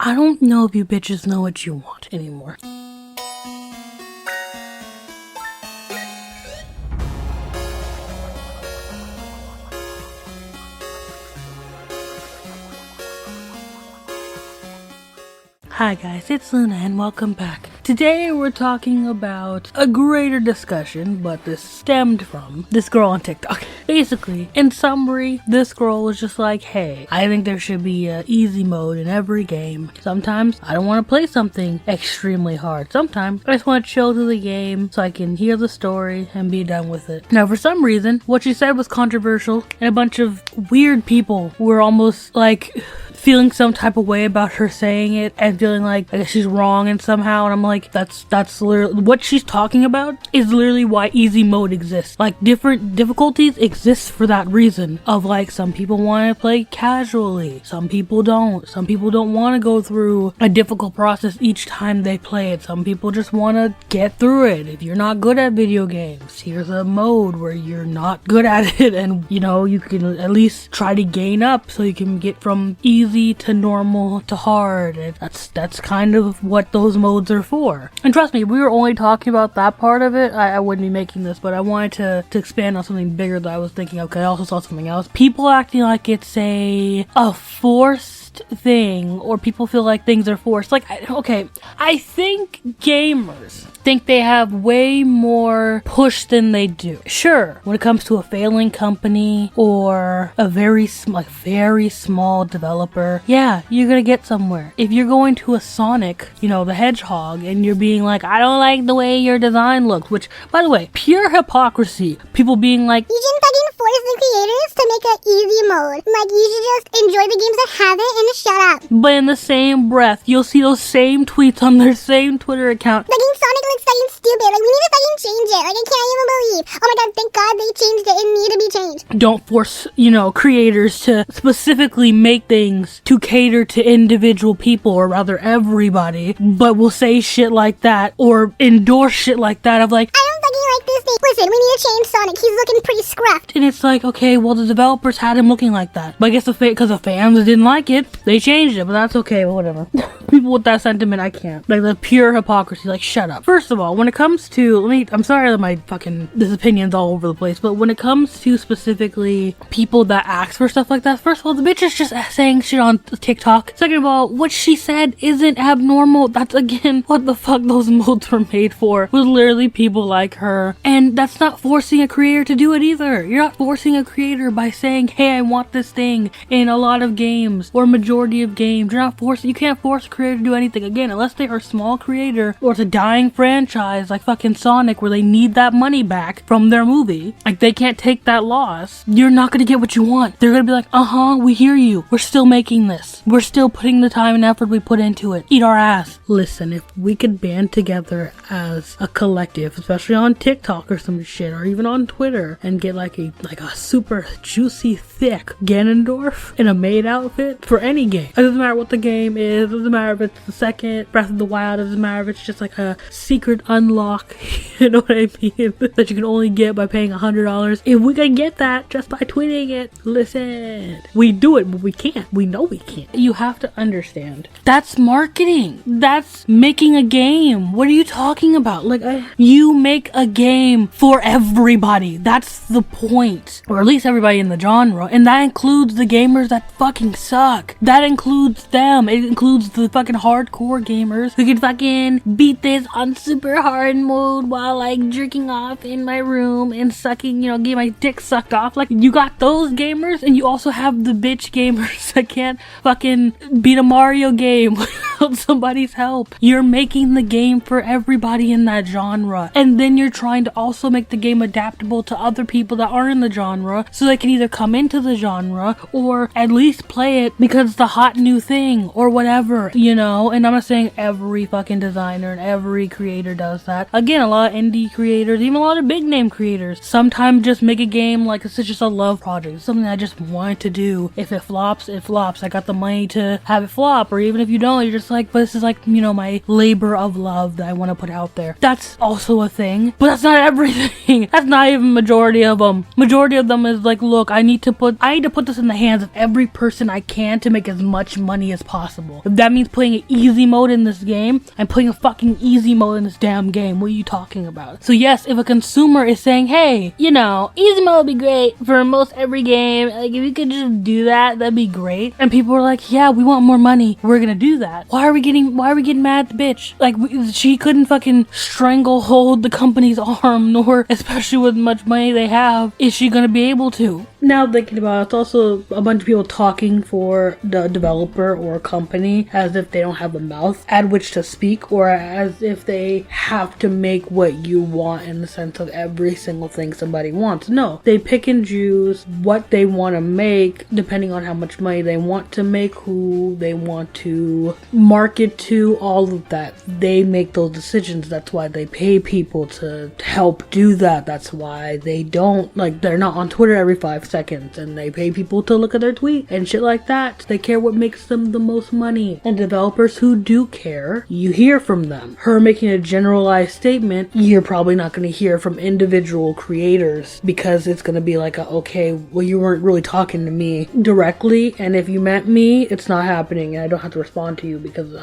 I don't know if you bitches know what you want anymore. Hi guys, it's Luna and welcome back. Today we're talking about a greater discussion, but this stemmed from this girl on TikTok. Basically, in summary, this girl was just like, hey, I think there should be an easy mode in every game. Sometimes I don't want to play something extremely hard. Sometimes I just want to chill to the game so I can hear the story and be done with it. Now, for some reason, what she said was controversial and a bunch of weird people were almost like feeling some type of way about her saying it and feeling like I guess she's wrong and somehow, and I'm like, that's literally what she's talking about is literally why easy mode exists. Like, different difficulties exist for that reason of like, some people want to play casually, some people don't want to go through a difficult process each time they play it, some people just want to get through it. If you're not good at video games, here's a mode where you're not good at it and you know, you can at least try to gain up so you can get from easy to normal to hard. And that's kind of what those modes are for. And trust me, if we were only talking about that part of it, I wouldn't be making this, but I wanted to expand on something bigger that I was thinking of, because I also saw something else. People acting like it's a forced thing, or people feel like things are forced. Like, I think gamers think they have way more push than they do. Sure, when it comes to a failing company or a very small developer, yeah, you're gonna get somewhere. If you're going to a Sonic, the Hedgehog, and you're being like, I don't like the way your design looks, which, by the way, pure hypocrisy. People being like, you shouldn't fucking force the creators to make an easy mode. Like, you should just enjoy the games that have it and just shut up. But in the same breath, you'll see those same tweets on their same Twitter account. Fucking Sonic looks fucking stupid. Like, we need to fucking change it. Like, I can't even believe. Oh my god, thank god they changed it. It needed to be changed. Don't force, creators to specifically make things to cater to individual people, or rather everybody, but will say shit like that or endorse shit like that of like, I don't fucking like this thing. Listen, we need to change Sonic. He's looking pretty scruffed. And it's like, okay, well, the developers had him looking like that. But I guess because the fans didn't like it, they changed it, but that's okay, well, whatever. People with that sentiment, I can't. Like, the pure hypocrisy, like, shut up. First of all, when it comes to, I'm sorry that this opinion's all over the place, but when it comes to specifically people that ask for stuff like that, first of all, the bitch is just saying shit on TikTok. Second of all, what she said isn't abnormal. That's, again, what the fuck those modes were made for. Was literally people like her. And that's not forcing a creator to do it either. You're not forcing a creator by saying, hey, I want this thing in a lot of games or majority of games. You can't force a creator to do anything. Again, unless they are a small creator or it's a dying franchise like fucking Sonic where they need that money back from their movie. Like, they can't take that loss. You're not gonna get what you want. They're gonna be like, we hear you. We're still making this. We're still putting the time and effort we put into it. Eat our ass. Listen, if we could band together as a collective, especially on TikTok or some shit, or even on Twitter, and get like a super juicy, thick Ganondorf in a maid outfit for any game. It doesn't matter what the game is. It doesn't matter if it's the second Breath of the Wild. It doesn't matter if it's just like a secret unlock, you know what I mean, that you can only get by paying $100. If we can get that just by tweeting it, listen, we do it, but we can't. We know we can't. You have to understand, that's marketing. That's making a game. What are you talking about? Like, you make a game for everybody. That's the point. Or at least everybody in the genre. And that includes the gamers that fucking suck. That includes them. It includes the fucking hardcore gamers who can fucking beat this on super hard mode while like jerking off in my room and sucking, getting my dick sucked off. Like, you got those gamers, and you also have the bitch gamers that can't fucking beat a Mario game without somebody's help. You're making the game for everybody in that genre. And then you're trying to also make the game adaptable to other people that aren't in the genre, so they can either come into the genre or at least play it because it's the hot new thing or whatever, and I'm not saying every fucking designer and every creator does that. Again, a lot of indie creators, even a lot of big name creators, sometimes just make a game like it's just a love project. It's something I just wanted to do. If it flops, it flops. I got the money to have it flop. Or even if you don't, you're just just like, but this is like, you know, my labor of love that I want to put out there. That's also a thing, but that's not everything. That's not even majority of them. Majority of them is like, look, I need to put this in the hands of every person I can to make as much money as possible. If that means playing an easy mode in this game, I'm playing a fucking easy mode in this damn game. What are you talking about? So yes, if a consumer is saying, hey, you know, easy mode would be great for most every game, like if you could just do that, that'd be great. And people are like, yeah, we want more money, we're gonna do that. Why are we getting mad at the bitch? Like, she couldn't fucking stranglehold the company's arm, nor, especially with much money they have, is she gonna be able to? Now thinking about it, it's also a bunch of people talking for the developer or company as if they don't have a mouth at which to speak, or as if they have to make what you want in the sense of every single thing somebody wants. No, they pick and choose what they want to make depending on how much money they want to make, who they want to market to, all of that. They make those decisions. That's why they pay people to help do that. That's why they don't, like, they're not on Twitter every 5 seconds, and they pay people to look at their tweet and shit like that. They care what makes them the most money. And developers who do care, you hear from them. Her making a generalized statement, you're probably not going to hear from individual creators, because it's going to be like, okay, well, you weren't really talking to me directly, and if you meant me, it's not happening, and I don't have to respond to you because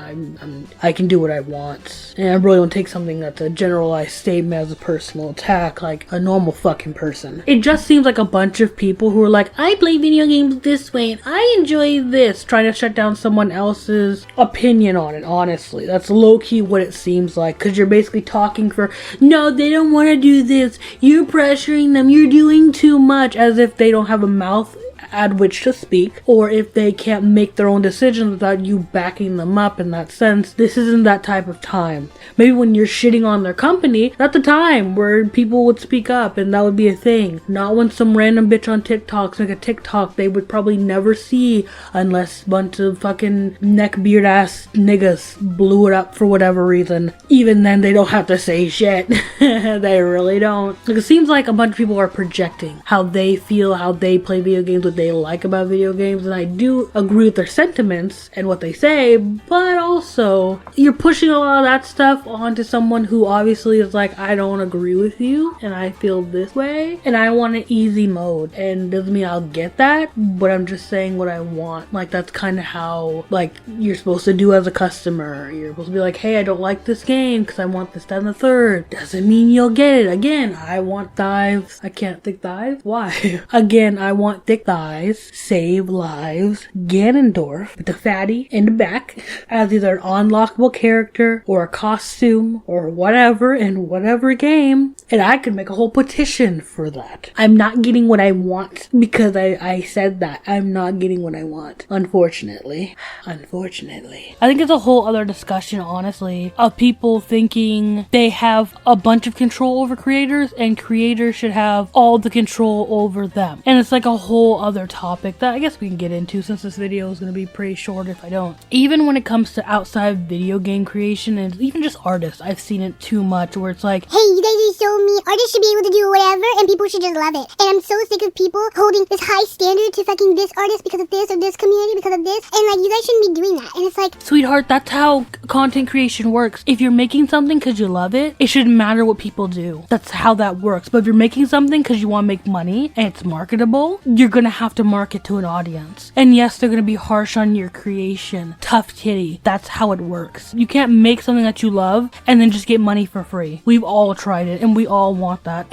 I can do what I want. And I really don't take something that's a generalized statement as a personal attack like a normal fucking person. It just seems like a bunch of people who are like, I play video games this way and I enjoy this, trying to shut down someone else's opinion on it. Honestly, that's low-key what it seems like, because you're basically talking for, no, they don't want to do this, you're pressuring them, you're doing too much, as if they don't have a mouth at which to speak, or if they can't make their own decisions without you backing them up in that sense. This isn't that type of time. Maybe when you're shitting on their company, that's the time where people would speak up and that would be a thing. Not when some random bitch on TikTok make a TikTok they would probably never see unless a bunch of fucking neckbeard ass niggas blew it up for whatever reason. Even then, they don't have to say shit. They really don't. Like, it seems like a bunch of people are projecting how they feel, how they play video games, what they like about video games, and I do agree with their sentiments and what they say, but also you're pushing a lot of that stuff onto someone who obviously is like, I don't agree with you and I feel this way and I want an easy mode, and doesn't mean I'll get that, but I'm just saying what I want. Like, that's kind of how, like, you're supposed to do as a customer. You're supposed to be like, hey, I don't like this game because I want this, that, and the third. Doesn't mean you'll get it. Again, I want thighs. I can't thick thighs. Why? Again, I want thick thighs. Save lives, Ganondorf with the fatty in the back as either an unlockable character or a costume or whatever in whatever game, and I could make a whole petition for that. I'm not getting what I want because I said that. I'm not getting what I want, unfortunately. I think it's a whole other discussion, honestly, of people thinking they have a bunch of control over creators and creators should have all the control over them, and it's like a whole other topic that I guess we can get into since this video is going to be pretty short if I don't. Even when it comes to outside video game creation and even just artists, I've seen it too much where it's like, hey, you guys are so mean. Artists should be able to do whatever and people should just love it. And I'm so sick of people holding this high standard to fucking this artist because of this or this community because of this. And like, you guys shouldn't be doing that. And it's like, sweetheart, that's how content creation works. If you're making something because you love it, it shouldn't matter what people do. That's how that works. But if you're making something because you want to make money and it's marketable, you're going to have to market to an audience. And yes, they're going to be harsh on your creation. Tough titty. That's how it works. You can't make something that you love and then just get money for free. We've all tried it and we all want that.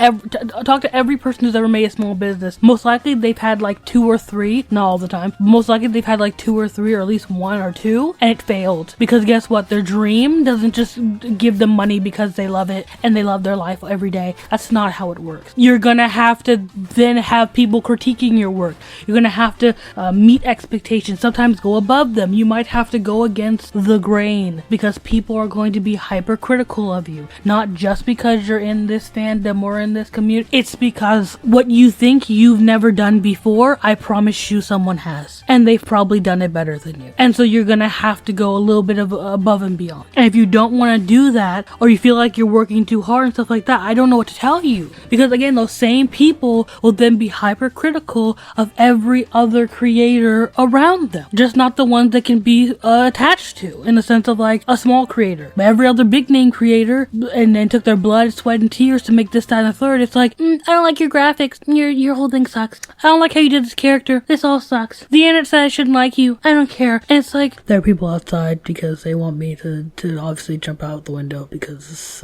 Talk to every person who's ever made a small business. Most likely they've had like 2 or 3, not all the time, most likely they've had like 2 or 3 or at least 1 or 2 and it failed. Because guess what? Their dream doesn't just give them money because they love it and they love their life every day. That's not how it works. You're gonna have to then have people critiquing your work. You're gonna have to meet expectations, sometimes go above them. You might have to go against the grain because people are going to be hypercritical of you, not just because you're in this fandom or in this community. It's because what you think you've never done before, I promise you someone has, and they've probably done it better than you, and so you're gonna have to go a little bit of above and beyond. And if you don't want to do that, or you feel like you're working too hard and stuff like that, I don't know what to tell you, because again, those same people will then be hypercritical of every other creator around them, just not the ones that can be attached to, in the sense of like a small creator. But every other big name creator, and then took their blood, sweat, and tears to make this, that, and the third. It's like, I don't like your graphics. Your whole thing sucks. I don't like how you did this character. This all sucks. The internet said I shouldn't like you. I don't care. And it's like, there are people outside because they want me to obviously jump out the window because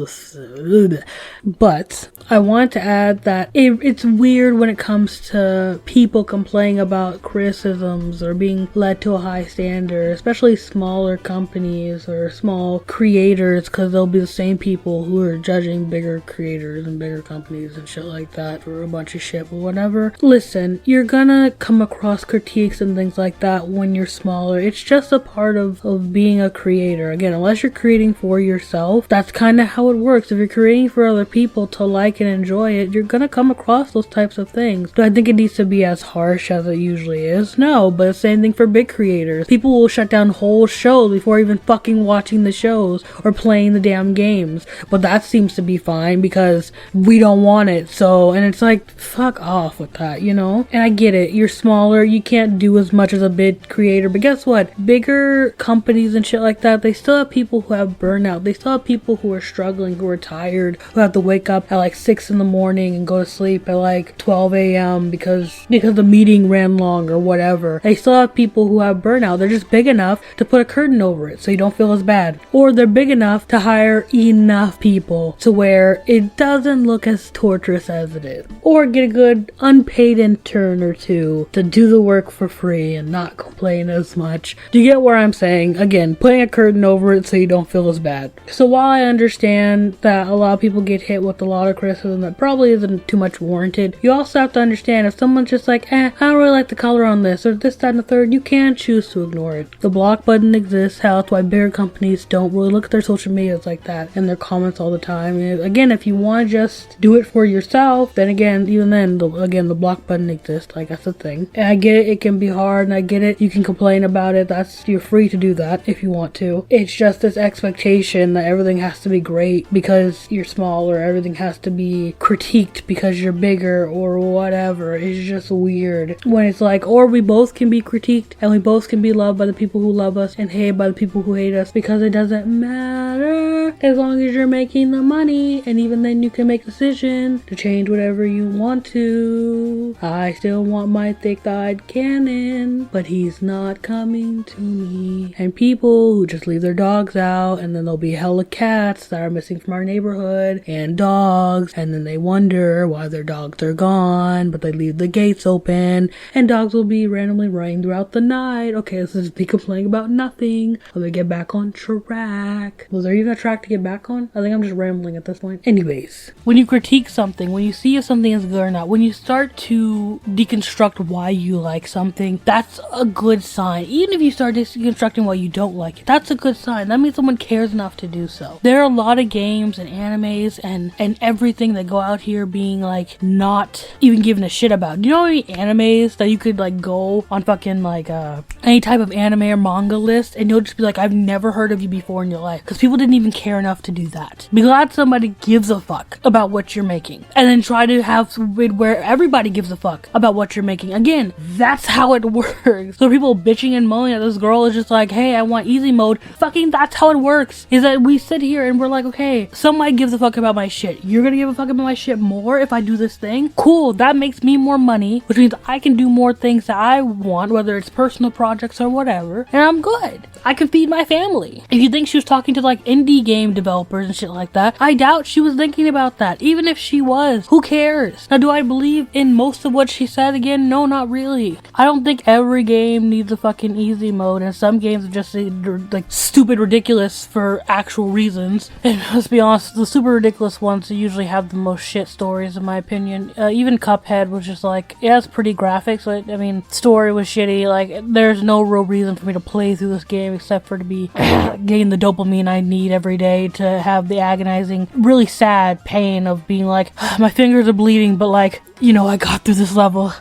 but I want to add that it's weird when it comes to people complaining about criticisms or being led to a high standard, especially smaller companies or small creators, because they'll be the same people who are judging bigger creators and bigger companies and shit like that for a bunch of shit. But whatever. Listen, you're gonna come across critiques and things like that when you're smaller. It's just a part of being a creator. Again, unless you're creating for yourself, that's kind of how it works. If you're creating for other people to like and enjoy it, you're gonna come across those types of things. Do I think it needs to be as harsh as it usually is? No, but same thing for big creators. People will shut down whole shows before even fucking watching the shows or playing the damn games. But that seems to be fine because we don't want it. So, and it's like, fuck off with that, you know? And I get it. You're smaller. You can't do as much as a big creator. But guess what? Bigger companies and shit like that, they still have people who have burnout. They still have people who are struggling, who are tired, who have to wake up at like 6 in the morning and go to sleep at like 12 a.m. because the meeting ran long or whatever. They still have people who have burnout. They're just big enough to put a curtain over it so you don't feel as bad. Or they're big enough to hire enough people to where it doesn't look as torturous as it is. Or get a good unpaid intern or two to do the work for free and not complain as much. Do you get where I'm saying? Again, putting a curtain over it so you don't feel as bad. So while I understand that a lot of people get hit with a lot of criticism that probably isn't too much warranted, you also have to understand if someone's just like, I don't really like the color on this or this, that, and the third, you can choose to ignore it. The block button exists. Hell, that's why bigger companies don't really look at their social medias like that and their comments all the time. And again, if you want to just do it for yourself, then again, even then, the block button exists. Like, that's the thing. And I get it, it can be hard, and I get it, you can complain about it. You're free to do that if you want to. It's just this expectation that everything has to be great because you're small, or everything has to be critiqued because you're bigger or whatever. It's just weird when it's like, or we both can be critiqued and we both can be loved by the people who love us and hated by the people who hate us, because it doesn't matter as long as you're making the money, and even then you can make a decision to change whatever you want to. I still want my thick-eyed cannon, but he's not coming to me. And people who just leave their dogs out, and then there'll be hella cats that are missing from our neighborhood, and dogs, and then they wonder why their dogs are gone, but they leave the gates open, and dogs will be randomly running throughout the night. Okay, this is me complaining about nothing. Let me get back on track. Was there even a track to get back on? I think I'm just rambling at this point. Anyways, when you critique something, when you see if something is good or not, when you start to deconstruct why you like something, that's a good sign. Even if you start deconstructing why you don't like it, that's a good sign. That means someone cares enough to do so. There are a lot of games and animes and everything that go out here being like not even giving a shit about. Do you know any animes that you could like go on fucking like any type of anime or manga list and you'll just be like, I've never heard of you before in your life, because people didn't even care enough to do that. Be glad somebody gives a fuck about what you're making, and then try to have it where everybody gives a fuck about what you're making. Again, that's how it works. So people bitching and moaning at this girl is just like, hey, I want easy mode. Fucking that's how it works. Is that we sit here and we're like, okay, somebody gives a fuck about my shit. You're gonna give a fuck about my shit more if I do this thing? Cool, that makes me more money, which means I can do more things that I want, whether it's personal projects or whatever, and I'm good. I can feed my family. If you think she was talking to like indie game developers and shit like that, I doubt she was thinking about that. Even if she was, who cares? Now, do I believe in most of what she said? Again, no, not really. I don't think every game needs a fucking easy mode, and some games are just like stupid ridiculous for actual reasons. And let's be honest, the super ridiculous ones usually have the most shit stories, in my opinion. Even Cuphead was just like, it has pretty graphics, but I mean, story was shitty. Like, there's no real reason for me to play through this game except for to be getting the dopamine I need every day to have the agonizing, really sad pain of being like, my fingers are bleeding, but like, you know, I got through this level.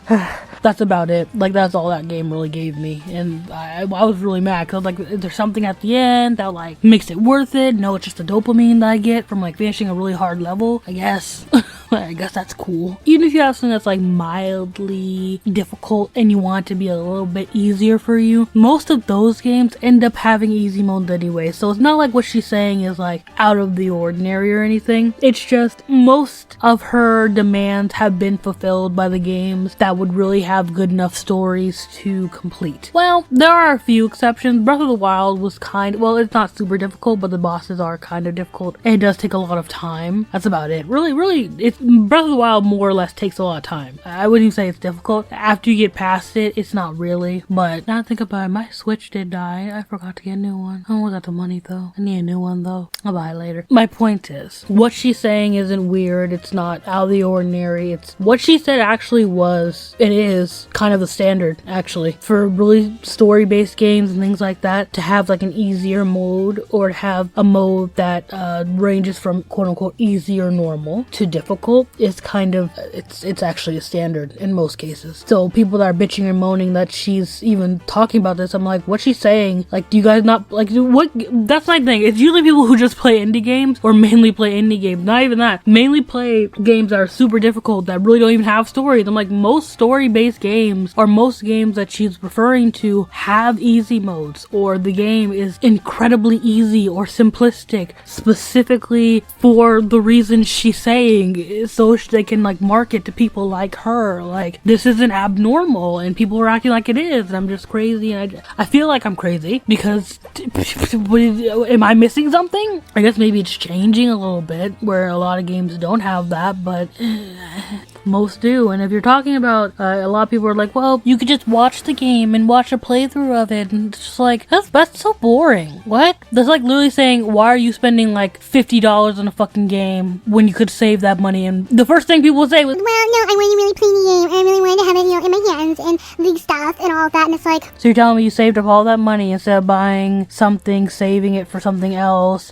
that's about it. Like, that's all that game really gave me. And I was really mad because I was like, is there something at the end that like makes it worth it? No, it's just the dopamine that I get from like finishing a really hard level, I guess. I guess that's cool. Even if you have something that's like mildly difficult and you want it to be a little bit easier for you, most of those games end up having easy modes anyway. So it's not like what she's saying is like out of the ordinary or anything. It's just most of her demands have been fulfilled by the games that would really have good enough stories to complete. Well, there are a few exceptions. Breath of the Wild was well, it's not super difficult, but the bosses are kind of difficult and it does take a lot of time. That's about it. Really, it's Breath of the Wild more or less takes a lot of time. I wouldn't even say it's difficult. After you get past it, it's not really. But now think about it, my Switch did die. I forgot to get a new one. I don't got the money though. I need a new one though. I'll buy it later. My point is, what she's saying isn't weird. It's not out of the ordinary. It's what she said actually was, it is kind of the standard actually for really story-based games and things like that, to have like an easier mode or to have a mode that ranges from quote-unquote easy or normal to difficult is kind of, it's actually a standard in most cases. So people that are bitching and moaning that she's even talking about this, I'm like, what's she saying? Like, do you guys not, like, what? That's my thing. It's usually people who just play indie games or mainly play indie games. Not even that. Mainly play games that are super difficult that really don't even have stories. I'm like, most story-based games or most games that she's referring to have easy modes, or the game is incredibly easy or simplistic specifically for the reason she's saying, so they can like market to people like her. Like, this isn't abnormal and people are acting like it is, and I'm just crazy, and I feel like I'm crazy because am I missing something? I guess maybe it's changing a little bit where a lot of games don't have that, but most do. And if you're talking about a lot of people are like, well, you could just watch the game and watch a playthrough of it, and it's just like, that's so boring. What? That's like literally saying, why are you spending like $50 on a fucking game when you could save that money? And the first thing people would say was, well, no, I want to really play the game, and I really wanted to have it, in my hands, and the stuff, and all of that, and it's like, so you're telling me you saved up all that money instead of buying something, saving it for something else,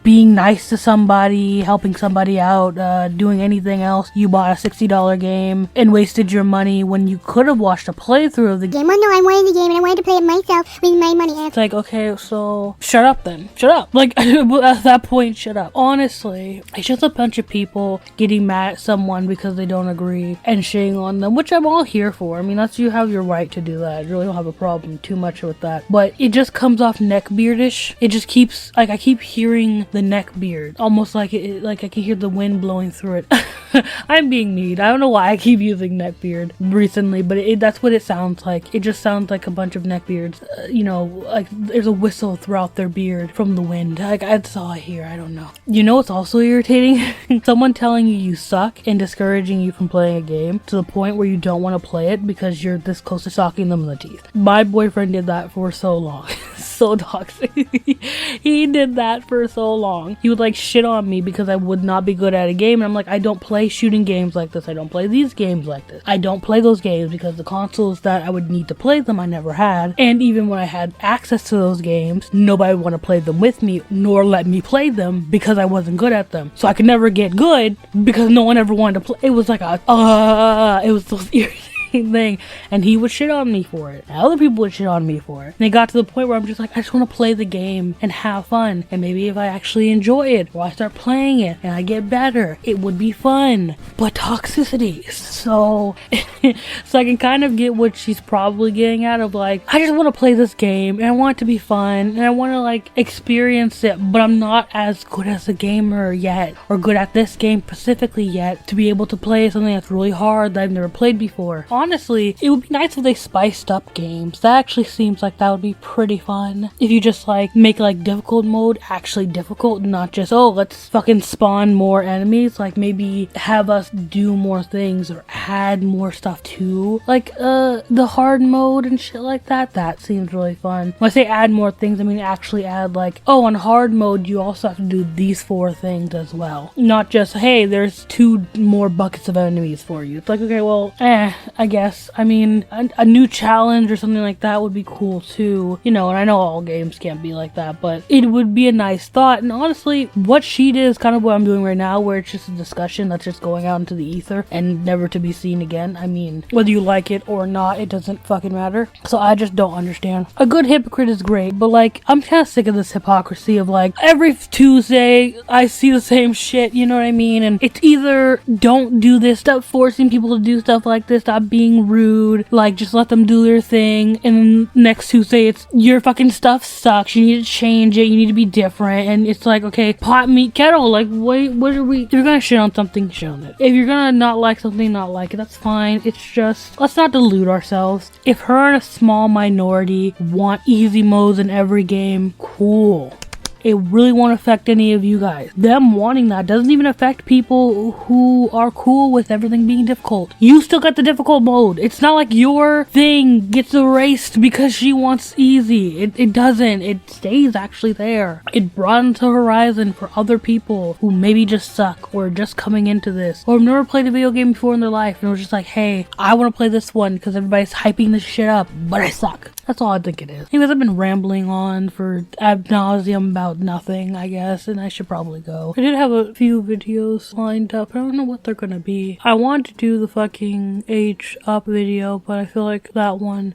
being nice to somebody, helping somebody out, doing anything else, you bought a $60 game and wasted your money when you could have watched a playthrough of the game. Well, no, I wanted the game, and I wanted to play it myself with my money. And it's like, okay, so shut up then. Shut up. Like, at that point, shut up. Honestly, it's just a bunch of people getting mad at someone because they don't agree and shitting on them, which I'm all here for. I mean, you have your right to do that. I really don't have a problem too much with that. But it just comes off neckbeardish. It just keeps, like, I keep hearing the neckbeard. Almost like like I can hear the wind blowing through it. I'm being mean. I don't know why I keep using neckbeard recently, but that's what it sounds like. It just sounds like a bunch of neckbeards. Like there's a whistle throughout their beard from the wind. Like, that's all I hear. I don't know. You know what's also irritating? Someone telling you suck and discouraging you from playing a game to the point where you don't want to play it because you're this close to socking them in the teeth. My boyfriend did that for so long. So toxic. He did that for so long. He would like shit on me because I would not be good at a game, and I'm like, I don't play shooting games like this. I don't play these games like this. I don't play those games because the consoles that I would need to play them I never had, and even when I had access to those games, nobody would want to play them with me nor let me play them because I wasn't good at them. So I could never get good because no one ever wanted to play. It was like it was so irritating thing, and he would shit on me for it, and other people would shit on me for it, and it got to the point where I'm just like, I just want to play the game and have fun, and maybe if I actually enjoy it or I start playing it and I get better, it would be fun. But toxicity, so I can kind of get what she's probably getting at, of like, I just want to play this game and I want it to be fun and I want to like experience it, but I'm not as good as a gamer yet, or good at this game specifically yet, to be able to play something that's really hard that I've never played before. Honestly, it would be nice if they spiced up games. That actually seems like that would be pretty fun. If you just like make like difficult mode actually difficult, not just, oh, let's fucking spawn more enemies. Like, maybe have us do more things or add more stuff to like the hard mode and shit like that. That seems really fun. When I say add more things, I mean actually add like, oh, on hard mode you also have to do these 4 things as well. Not just, hey, there's 2 more buckets of enemies for you. It's like, okay, well, I guess. I mean, a new challenge or something like that would be cool too. You know, and I know all games can't be like that, but it would be a nice thought. And honestly, what she did is kind of what I'm doing right now, where it's just a discussion that's just going out into the ether and never to be seen again. I mean, whether you like it or not, it doesn't fucking matter. So I just don't understand. A good hypocrite is great, but like, I'm kind of sick of this hypocrisy of like, every Tuesday I see the same shit, you know what I mean? And it's either don't do this, stop forcing people to do stuff like this, stop being rude, like just let them do their thing, and then next Tuesday it's your fucking stuff sucks, you need to change it, you need to be different. And it's like, okay, pot, meat, kettle, like what are we, if you're gonna shit on something, shit on it. If you're gonna not like something, not like it, that's fine. It's just, let's not delude ourselves. If her and a small minority want easy modes in every game, cool. It really won't affect any of you guys. Them wanting that doesn't even affect people who are cool with everything being difficult. You still got the difficult mode. It's not like your thing gets erased because she wants easy. It doesn't. It stays actually there. It broadens the horizon for other people who maybe just suck or just coming into this or have never played a video game before in their life and it was just like, hey, I want to play this one because everybody's hyping this shit up, but I suck. That's all I think it is. Anyways, I've been rambling on for ad nauseum about nothing, I guess, and I should probably go. I did have a few videos lined up. I don't know what they're gonna be. I want to do the fucking H up video, but I feel like that one...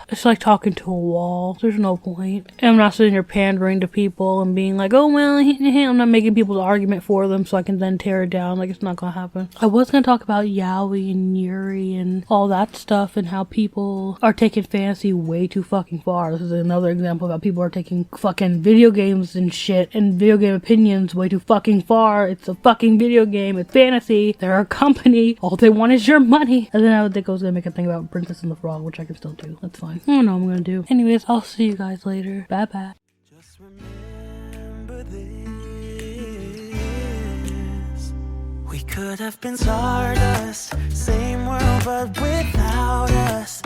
it's like talking to a wall. There's no point. And I'm not sitting here pandering to people and being like, oh, well, I'm not making people the argument for them so I can then tear it down. Like, it's not gonna happen. I was gonna talk about Yaoi and Yuri and all that stuff and how people are taking fantasy way too fucking far. This is another example about people are taking fucking video games and shit and video game opinions way too fucking far. It's a fucking video game. It's fantasy. They're a company. All they want is your money. And then I would think I was gonna make a thing about Princess and the Frog, which I can still do. That's fine. I don't know what I'm gonna do. Anyways, I'll see you guys later. Bye bye. Just remember this. We could have been stardust, same world but without us.